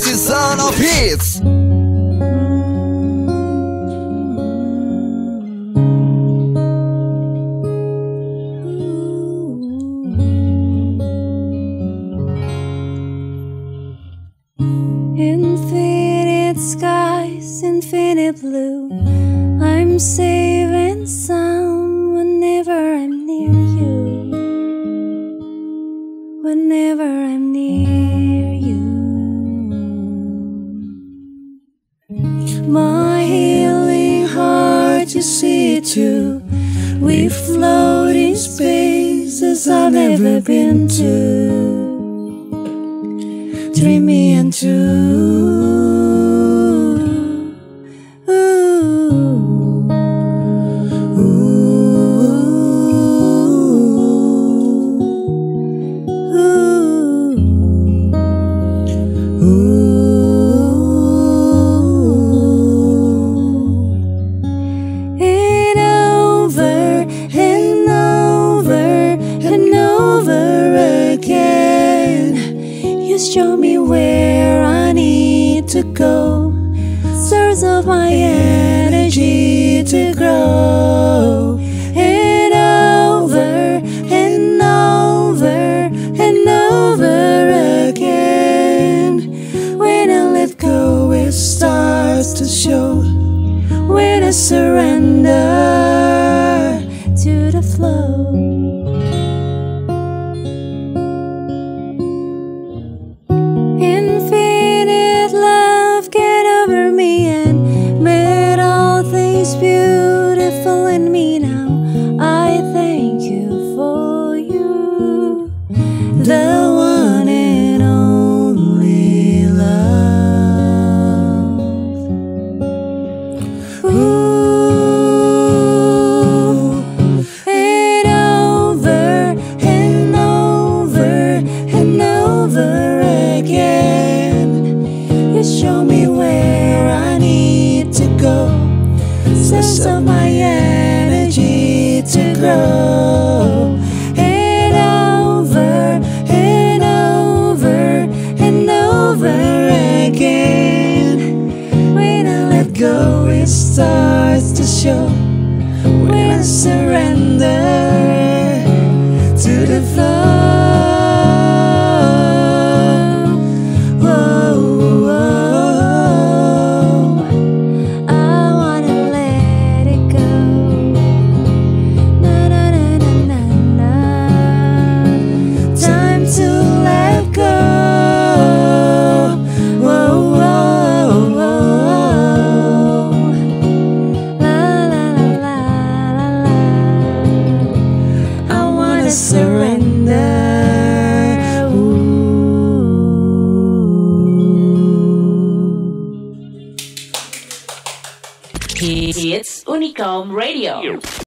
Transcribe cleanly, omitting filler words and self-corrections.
This is Sound of Hits. Infinite skies, infinite blue. I'm safe and sound whenever I'm near you. Whenever I'm near you. My healing heart, you see it too. We float in spaces I've never been to. Dreamy and true. Show me where I need to go. Source of my energy to grow. And over and over and over again. When I let go, it starts to show. When I surrender to the flow. Infinite love came over me and made all things beautiful in me now. I thank you for you, the one and only love. Ooh, and over and over and over again. You show me where I need to go. Source of my energy to grow. And over and over and over again. When I let go, it starts to show. When I surrender to the flow. Hits Unikom Radio.